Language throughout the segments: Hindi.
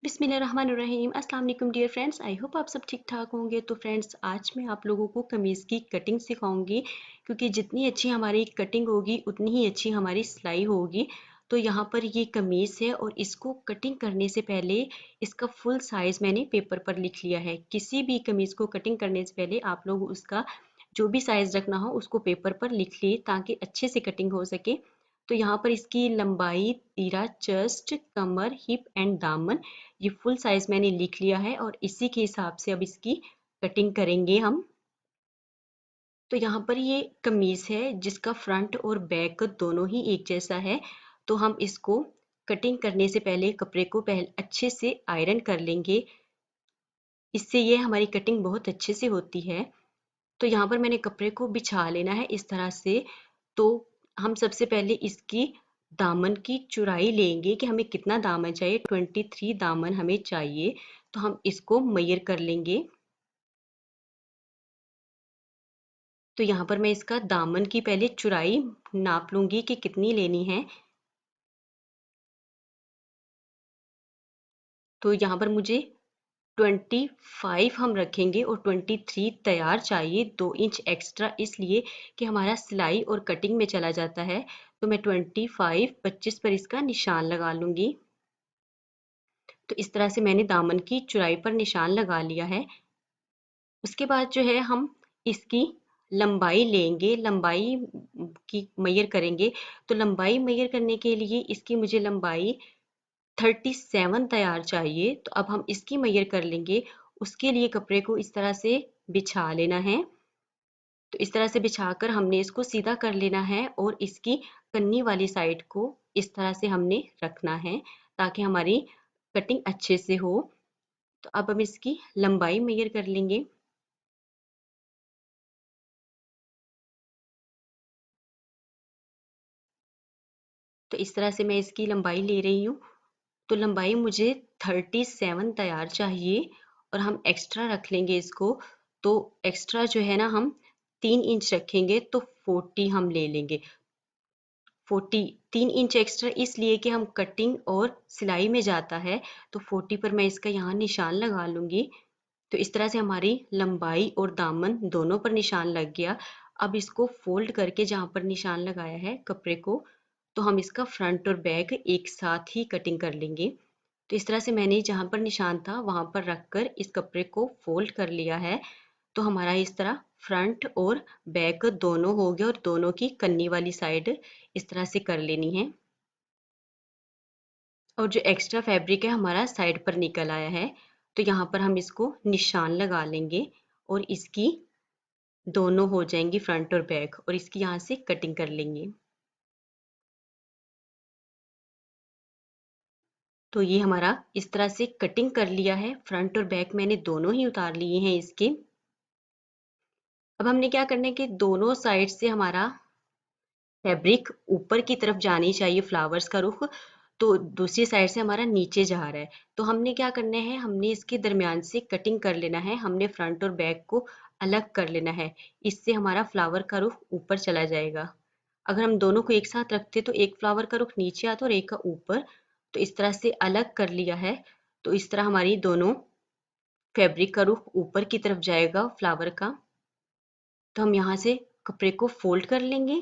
बिस्मिल्लाहिर्रहमानिर्रहीम। अस्सलाम वालेकुम डियर फ्रेंड्स, आई होप आप सब ठीक ठाक होंगे। तो फ्रेंड्स, आज मैं आप लोगों को कमीज़ की कटिंग सिखाऊंगी, क्योंकि जितनी अच्छी हमारी कटिंग होगी उतनी ही अच्छी हमारी सिलाई होगी। तो यहाँ पर ये कमीज़ है और इसको कटिंग करने से पहले इसका फुल साइज़ मैंने पेपर पर लिख लिया है। किसी भी कमीज़ को कटिंग करने से पहले आप लोग उसका जो भी साइज़ रखना हो उसको पेपर पर लिख लिए, ताकि अच्छे से कटिंग हो सके। तो यहाँ पर इसकी लंबाई, तीरा, चेस्ट, कमर, हिप एंड दामन, ये फुल साइज मैंने लिख लिया है और इसी के हिसाब से अब इसकी कटिंग करेंगे हम। तो यहाँ पर ये कमीज है जिसका फ्रंट और बैक दोनों ही एक जैसा है। तो हम इसको कटिंग करने से पहले कपड़े को पहले अच्छे से आयरन कर लेंगे, इससे ये हमारी कटिंग बहुत अच्छे से होती है। तो यहाँ पर मैंने कपड़े को बिछा लेना है इस तरह से। तो हम सबसे पहले इसकी दामन की चौड़ाई लेंगे कि हमें कितना दामन चाहिए। 23 दामन हमें चाहिए, तो हम इसको मेजर कर लेंगे। तो यहाँ पर मैं इसका दामन की पहले चौड़ाई नाप लूंगी कि कितनी लेनी है। तो यहाँ पर मुझे 25 हम रखेंगे और 23 तैयार चाहिए, 2 इंच एक्स्ट्रा, इसलिए कि हमारा सिलाई और कटिंग में चला जाता है। तो मैं 25 पर इसका निशान लगा लूंगी। तो इस तरह से मैंने दामन की चौड़ाई पर निशान लगा लिया है। उसके बाद जो है हम इसकी लंबाई लेंगे, लंबाई की मेजर करेंगे। तो लंबाई मेजर करने के लिए इसकी मुझे लंबाई 37 तैयार चाहिए। तो अब हम इसकी मेजर कर लेंगे। उसके लिए कपड़े को इस तरह से बिछा लेना है। तो इस तरह से बिछाकर हमने इसको सीधा कर लेना है और इसकी कन्नी वाली साइड को इस तरह से हमने रखना है, ताकि हमारी कटिंग अच्छे से हो। तो अब हम इसकी लंबाई मेजर कर लेंगे। तो इस तरह से मैं इसकी लंबाई ले रही हूँ। तो लंबाई मुझे 37 तैयार चाहिए और हम एक्स्ट्रा रख लेंगे इसको। तो एक्स्ट्रा जो है ना, हम 3 इंच रखेंगे, तो 40 हम ले लेंगे। 40, 3 इंच एक्स्ट्रा इसलिए कि हम कटिंग और सिलाई में जाता है। तो 40 पर मैं इसका यहाँ निशान लगा लूंगी। तो इस तरह से हमारी लंबाई और दामन दोनों पर निशान लग गया। अब इसको फोल्ड करके जहाँ पर निशान लगाया है कपड़े को, तो हम इसका फ्रंट और बैक एक साथ ही कटिंग कर लेंगे। तो इस तरह से मैंने जहाँ पर निशान था वहां पर रखकर इस कपड़े को फोल्ड कर लिया है। तो हमारा इस तरह फ्रंट और बैक दोनों हो गया और दोनों की कन्नी वाली साइड इस तरह से कर लेनी है। और जो एक्स्ट्रा फैब्रिक है हमारा साइड पर निकल आया है। तो यहाँ पर हम इसको निशान लगा लेंगे और इसकी दोनों हो जाएंगी फ्रंट और बैक, और इसकी यहाँ से कटिंग कर लेंगे। तो ये हमारा इस तरह से कटिंग कर लिया है। फ्रंट और बैक मैंने दोनों ही उतार लिए हैं इसके। अब हमने क्या करना है कि दोनों साइड से हमारा फैब्रिक ऊपर की तरफ जानी चाहिए, फ्लावर्स का रुख। तो दूसरी साइड से हमारा नीचे जा रहा है। तो हमने क्या करना है, हमने इसके दरमियान से कटिंग कर लेना है। हमने फ्रंट और बैक को अलग कर लेना है, इससे हमारा फ्लावर का रुख ऊपर चला जाएगा। अगर हम दोनों को एक साथ रखते तो एक फ्लावर का रुख नीचे आता और एक का ऊपर। तो इस तरह से अलग कर लिया है। तो इस तरह हमारी दोनों फैब्रिक का रुख ऊपर की तरफ जाएगा फ्लावर का। तो हम यहाँ से कपड़े को फोल्ड कर लेंगे।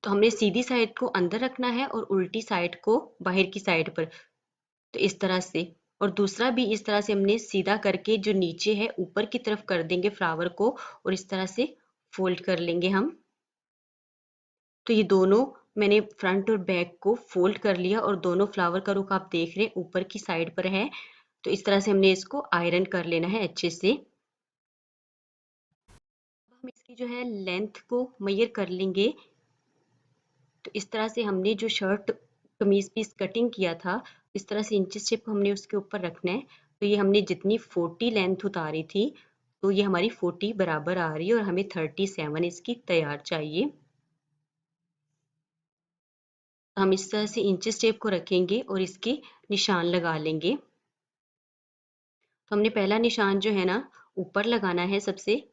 तो हमने सीधी साइड को अंदर रखना है और उल्टी साइड को बाहर की साइड पर। तो इस तरह से, और दूसरा भी इस तरह से हमने सीधा करके जो नीचे है ऊपर की तरफ कर देंगे फ्लावर को, और इस तरह से फोल्ड कर लेंगे हम। तो ये दोनों मैंने फ्रंट और बैक को फोल्ड कर लिया और दोनों फ्लावर का रुख आप देख रहे हैं ऊपर की साइड पर है। तो इस तरह से हमने इसको आयरन कर लेना है अच्छे से। अब हम इसकी जो है लेंथ को मेजर कर लेंगे। तो इस तरह से हमने जो शर्ट कमीज पीस कटिंग किया था, इस तरह से इंची स्टेप हमने उसके ऊपर रखना है। तो ये हमने जितनी 40 लेंथ उतारी थी, तो ये हमारी 40 बराबर आ रही है और हमें 37 इसकी तैयार चाहिए। हम इस तरह से इंची स्टेप को रखेंगे और इसके निशान लगा लेंगे। तो हमने पहला निशान जो है ना ऊपर लगाना है सबसे।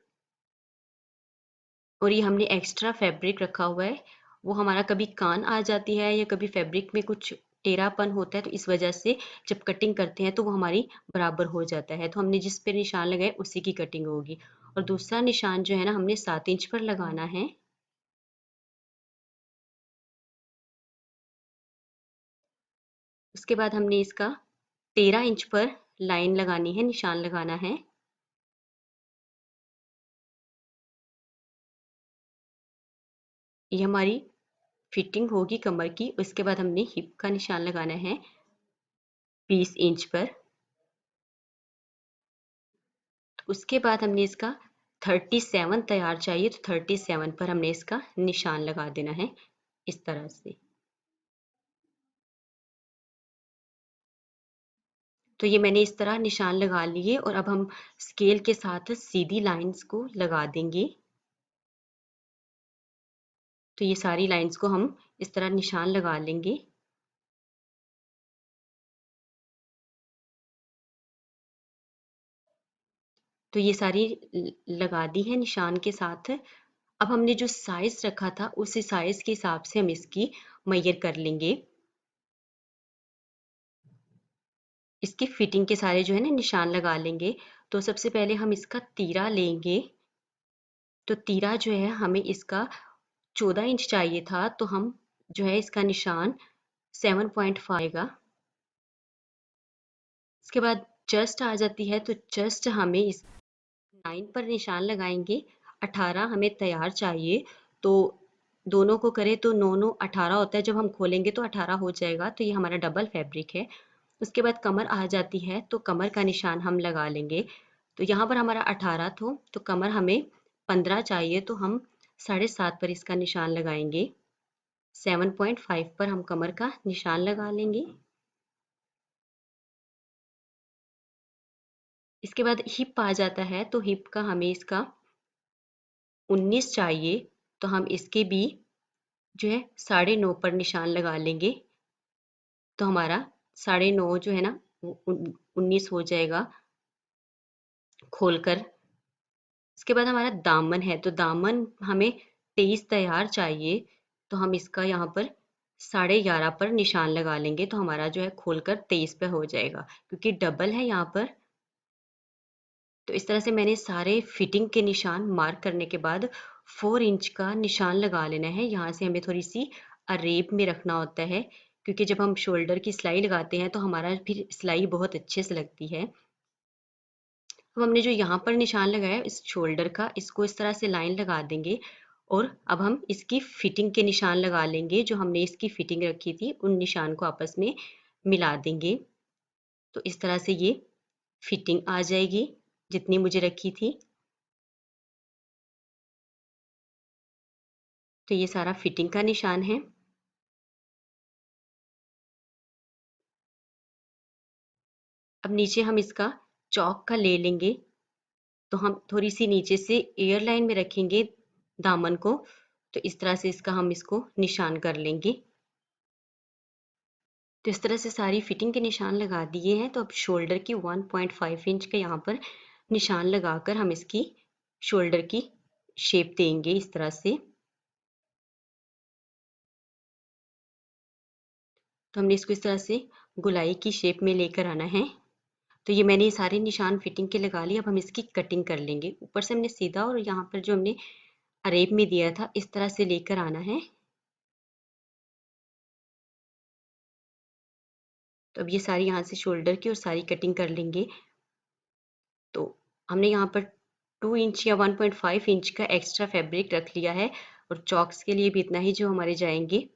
और ये हमने एक्स्ट्रा फैब्रिक रखा हुआ है, वो हमारा कभी कान आ जाती है या कभी फैब्रिक में कुछ टेढ़ापन होता है, तो इस वजह से जब कटिंग करते हैं तो वो हमारी बराबर हो जाता है। तो हमने जिस पे निशान लगाए उसी की कटिंग होगी। और दूसरा निशान जो है ना हमने 7 इंच पर लगाना है। उसके बाद हमने इसका 13 इंच पर लाइन लगानी है, निशान लगाना है। ये हमारी फिटिंग होगी कमर की। उसके बाद हमने हिप का निशान लगाना है 20 इंच पर। उसके बाद हमने इसका 37 तैयार चाहिए, तो 37 पर हमने इसका निशान लगा देना है इस तरह से। तो ये मैंने इस तरह निशान लगा लिए और अब हम स्केल के साथ सीधी लाइंस को लगा देंगे। तो ये सारी लाइंस को हम इस तरह निशान लगा लेंगे। तो ये सारी लगा दी है निशान के साथ। अब हमने जो साइज रखा था उस साइज के हिसाब से हम इसकी मेजर कर लेंगे। इसकी फिटिंग के सारे जो है ना निशान लगा लेंगे। तो सबसे पहले हम इसका तीरा लेंगे। तो तीरा जो है हमें इसका 14 इंच चाहिए था, तो हम जो है इसका निशान 7.5 आएगा। इसके बाद चेस्ट आ जाती है, तो चेस्ट हमें इस 9 पर निशान लगाएंगे। 18 हमें तैयार चाहिए, तो दोनों को करें तो 9 9 18 होता है। जब हम खोलेंगे तो 18 हो जाएगा, तो ये हमारा डबल फैब्रिक है। उसके बाद कमर आ जाती है, तो कमर का निशान हम लगा लेंगे। तो यहाँ पर हमारा 18 तो कमर हमें 15 चाहिए, तो हम 7.5 पर इसका निशान लगाएंगे। 7.5 पर हम कमर का निशान लगा लेंगे। इसके बाद हिप आ जाता है, तो हिप का हमें इसका 19 चाहिए, तो हम इसके भी जो है 9.5 पर निशान लगा लेंगे। तो हमारा 9.5 जो है ना 19 हो जाएगा खोलकर। इसके बाद हमारा दामन है, तो दामन हमें 23 तैयार चाहिए, तो हम इसका यहाँ पर 11.5 पर निशान लगा लेंगे। तो हमारा जो है खोलकर 23 पे हो जाएगा, क्योंकि डबल है यहाँ पर। तो इस तरह से मैंने सारे फिटिंग के निशान मार्क करने के बाद 4 इंच का निशान लगा लेना है। यहाँ से हमें थोड़ी सी अरेब में रखना होता है, क्योंकि जब हम शोल्डर की सिलाई लगाते हैं तो हमारा फिर सिलाई बहुत अच्छे से लगती है। अब हमने जो यहाँ पर निशान लगाया इस शोल्डर का, इसको इस तरह से लाइन लगा देंगे। और अब हम इसकी फिटिंग के निशान लगा लेंगे। जो हमने इसकी फिटिंग रखी थी उन निशान को आपस में मिला देंगे। तो इस तरह से ये फिटिंग आ जाएगी जितनी मुझे रखी थी। तो ये सारा फिटिंग का निशान है। अब नीचे हम इसका चौक का ले लेंगे। तो हम थोड़ी सी नीचे से एयर लाइन में रखेंगे दामन को। तो इस तरह से हम इसको निशान कर लेंगे। तो इस तरह से सारी फिटिंग के निशान लगा दिए हैं। तो अब शोल्डर की 1.5 इंच के यहाँ पर निशान लगाकर हम इसकी शोल्डर की शेप देंगे इस तरह से। तो हमने इसको इस तरह से गोलाई की शेप में लेकर आना है। तो ये मैंने सारे निशान फिटिंग के लगा लिए। अब हम इसकी कटिंग कर लेंगे। ऊपर से हमने सीधा और यहाँ पर जो हमने अरेब में दिया था इस तरह से लेकर आना है। तो अब ये सारी यहाँ से शोल्डर की और सारी कटिंग कर लेंगे। तो हमने यहाँ पर 2 इंच या 1.5 इंच का एक्स्ट्रा फैब्रिक रख लिया है, और चॉक्स के लिए भी इतना ही जो हमारे जाएंगे।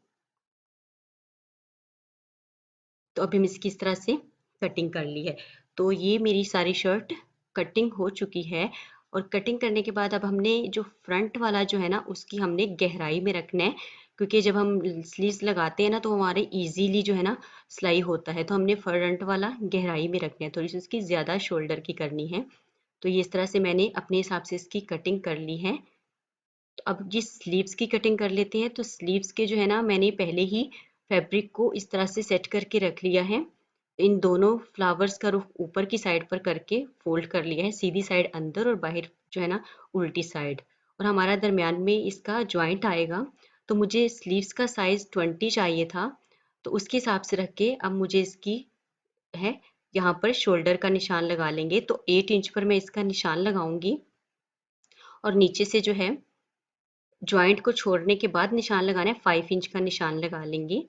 तो अभी हम इसकी इस तरह से कटिंग कर ली है। तो ये मेरी सारी शर्ट कटिंग हो चुकी है। और कटिंग करने के बाद अब हमने जो फ्रंट वाला जो है ना उसकी हमने गहराई में रखना है, क्योंकि जब हम स्लीव्स लगाते हैं ना तो हमारे इजीली जो है ना सिलाई होता है। तो हमने फ्रंट वाला गहराई में रखना है, थोड़ी सी उसकी ज़्यादा शोल्डर की करनी है। तो ये इस तरह से मैंने अपने हिसाब से इसकी कटिंग कर ली है। तो अब जिस स्लीव्स की कटिंग कर लेते हैं। तो स्लीव्स के जो है ना मैंने पहले ही फैब्रिक को इस तरह से सेट करके रख लिया है। इन दोनों फ्लावर्स का रुख ऊपर की साइड पर करके फोल्ड कर लिया है, सीधी साइड अंदर और बाहर जो है ना उल्टी साइड। और हमारा दरमियान में इसका ज्वाइंट आएगा। तो मुझे स्लीव्स का साइज 20 चाहिए था, तो उसके हिसाब से रख के अब मुझे इसकी है यहाँ पर शोल्डर का निशान लगा लेंगे। तो 8 इंच पर मैं इसका निशान लगाऊंगी और नीचे से जो है जॉइंट को छोड़ने के बाद निशान लगाना है, 5 इंच का निशान लगा लेंगे।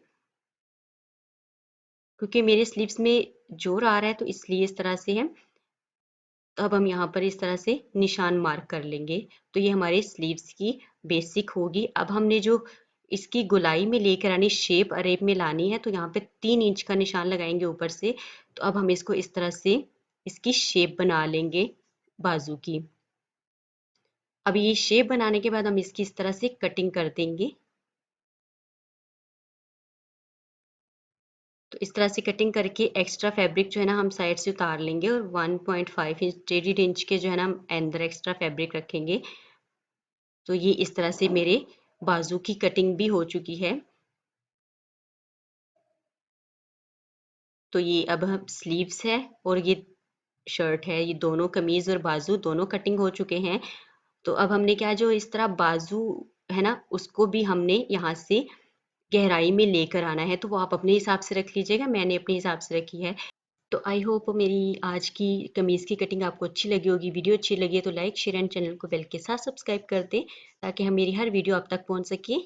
क्योंकि मेरे स्लीव्स में जोर आ रहा है तो इसलिए इस तरह से है। तो अब हम यहाँ पर इस तरह से निशान मार्क कर लेंगे। तो ये हमारे स्लीव्स की बेसिक होगी। अब हमने जो इसकी गोलाई में लेकर आनी, शेप अरेब में लानी है, तो यहाँ पे 3 इंच का निशान लगाएंगे ऊपर से। तो अब हम इसको इस तरह से इसकी शेप बना लेंगे बाजू की। अब ये शेप बनाने के बाद हम इसकी इस तरह से कटिंग कर देंगे। तो इस तरह से कटिंग करके एक्स्ट्रा फैब्रिक जो है ना हम साइड से उतार लेंगे और 1.5 इंच 1.5 इंच के जो है ना हम अंदर एक्स्ट्रा फैब्रिक रखेंगे। तो ये इस तरह से मेरे बाजू की कटिंग भी हो चुकी है। तो ये अब हम स्लीव्स है और ये शर्ट है, ये दोनों कमीज और बाजू दोनों कटिंग हो चुके हैं। तो अब हमने क्या, जो इस तरह बाजू है ना उसको भी हमने यहाँ से गहराई में लेकर आना है। तो वो आप अपने हिसाब से रख लीजिएगा, मैंने अपने हिसाब से रखी है। तो आई होप मेरी आज की कमीज़ की कटिंग आपको अच्छी लगी होगी। वीडियो अच्छी लगी है तो लाइक शेयर एंड चैनल को बेल के साथ सब्सक्राइब कर दें ताकि हम मेरी हर वीडियो आप तक पहुंच सके।